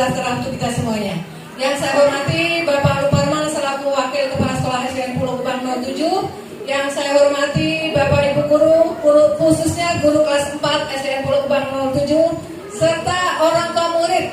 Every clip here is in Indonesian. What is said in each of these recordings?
sejahtera untuk kita semuanya. Yang saya hormati Bapak Luparman selaku Wakil Kepala Sekolah SDN Pulau Gebang 07. Yang saya hormati Bapak Ibu guru khususnya guru kelas 4 SDN Pulau Gebang 07 serta orang tua murid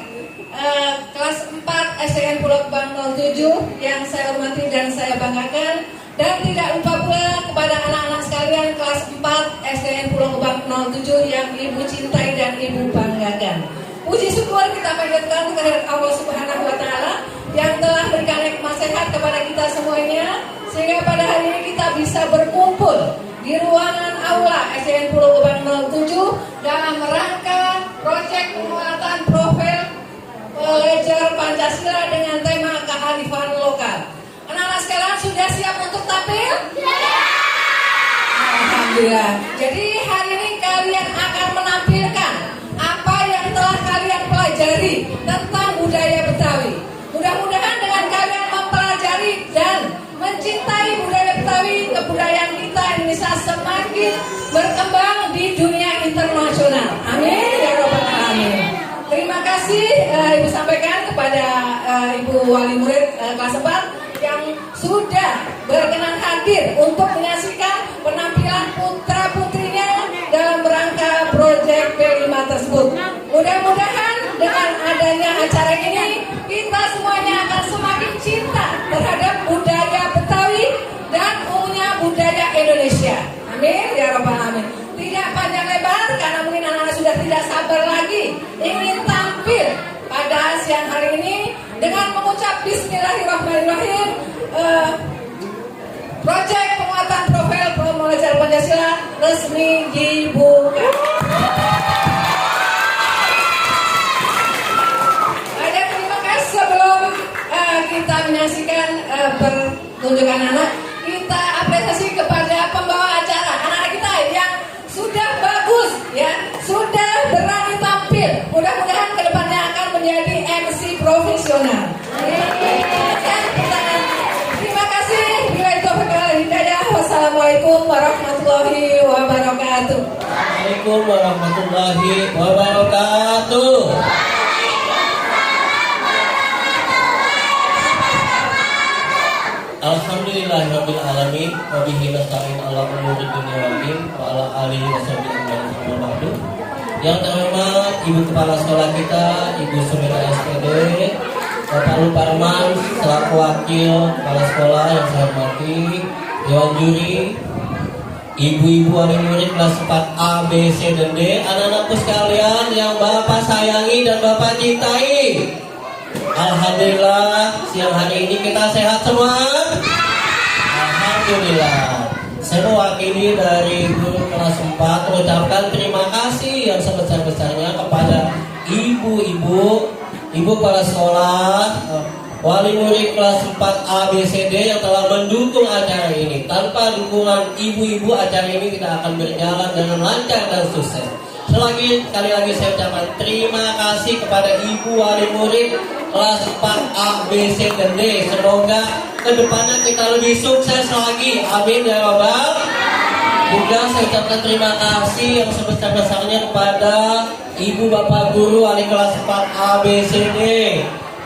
kelas 4 SDN Pulau Gebang 07 yang saya hormati dan saya banggakan. Dan tidak lupa pula kepada anak-anak sekalian kelas 4 SDN Pulau Gebang 07 yang Ibu cintai dan Ibu banggakan. Puji syukur kita panjatkan kepada Allah Subhanahu wa Ta'ala yang telah berikan nikmat sehat kepada kita semuanya, sehingga pada hari ini kita bisa berkumpul di ruangan aula SDN Pulau Gebang 07 dalam rangka proyek penguatan profil pelajar Pancasila dengan tema kearifan lokal. Anak-anak sekalian sudah siap untuk tampil? Alhamdulillah. Jadi hari ini kalian akan menampilkan apa yang telah kalian pelajari tentang budaya Betawi. Mudah-mudahan dengan kalian mempelajari dan mencintai budaya Betawi, kebudayaan kita Indonesia semakin berkembang di dunia internasional. Amin ya Rabbal Alamin. Terima kasih Ibu sampaikan kepada Ibu Wali Murid kelas 4 yang sudah berkenan hadir untuk menyaksikan penampilan putra-putrinya dalam rangka proyek P5 tersebut. Mudah-mudahan dengan adanya acara ini kita semuanya akan semakin cinta terhadap budaya Betawi dan umumnya budaya Indonesia. Amin ya Rabbal Alamin. Tidak panjang lebar karena mungkin anak-anak sudah tidak sabar lagi ingin tampil pada siang hari ini dengan mengucap Bismillahirrahmanirrahim. Proyek penguatan profil pelajar Pancasila resmi dibuka. Ada terima kasih sebelum kita menyaksikan pertunjukan anak, kita apresiasi kepada pembawa acara, anak-anak kita yang sudah bagus, ya, sudah berani tampil. Mudah-mudahan kedepannya akan menjadi MC profesional. Terima kasih. Bila itu hidayah. Wassalamualaikum warahmatullahi wabarakatuh. Waalaikumsalam warahmatullahi wabarakatuh. Alhamdulillahirabbil alamin wa bihi nasta'in ala umuri dunya wal din wa ala alihi washabihi ajmain. Yang terhormat Ibu Kepala Sekolah kita, Ibu Sumira SPD, Bapak Luparman selaku Wakil Kepala Sekolah yang saya hormati, Dewan Juri, Ibu-ibu wali murid kelas 4A, B, C, dan D, anak-anakku sekalian yang Bapak sayangi dan Bapak cintai. Alhamdulillah siang hari ini kita sehat semua. Alhamdulillah. Saya mewakili dari guru kelas 4 mengucapkan terima kasih yang sebesar-besarnya kepada ibu kepala sekolah, wali murid kelas 4A, B, C, D yang telah mendukung acara ini. Tanpa dukungan ibu-ibu acara ini tidak akan berjalan dengan lancar dan sukses. Sekali lagi saya ucapkan terima kasih kepada ibu wali murid kelas 4A, B, C, dan D. Semoga kedepannya kita lebih sukses lagi. Amin ya Rabbal. Juga saya ucapkan terima kasih yang sebesar-besarnya kepada ibu bapak guru wali kelas 4A, B, C, D,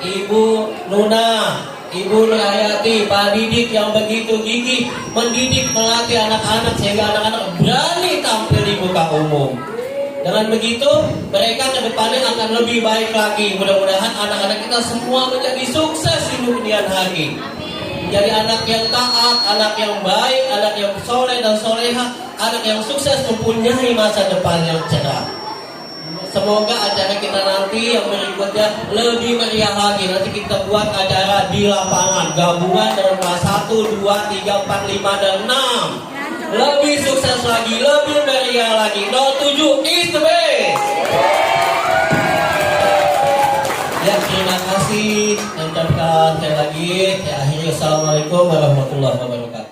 Ibu Nuna, Ibu Nurhayati, Pak Didik yang begitu gigih mendidik, melatih anak-anak sehingga anak-anak berani tampil di muka umum. Dengan begitu, mereka ke depannya akan lebih baik lagi. Mudah-mudahan anak-anak kita semua menjadi sukses di kemudian hari. Menjadi anak yang taat, anak yang baik, anak yang soleh dan soleha, anak yang sukses mempunyai masa depan yang cerah. Semoga acara kita nanti yang berikutnya lebih meriah lagi. Nanti kita buat acara di lapangan, gabungan dari kelas 1, 2, 3, 4, 5, dan 6. Lebih sukses lagi, lebih meriah lagi. 07 is the best. Ya, terima kasih. Dan sekali lagi, saya akhiri. Assalamualaikum warahmatullahi wabarakatuh.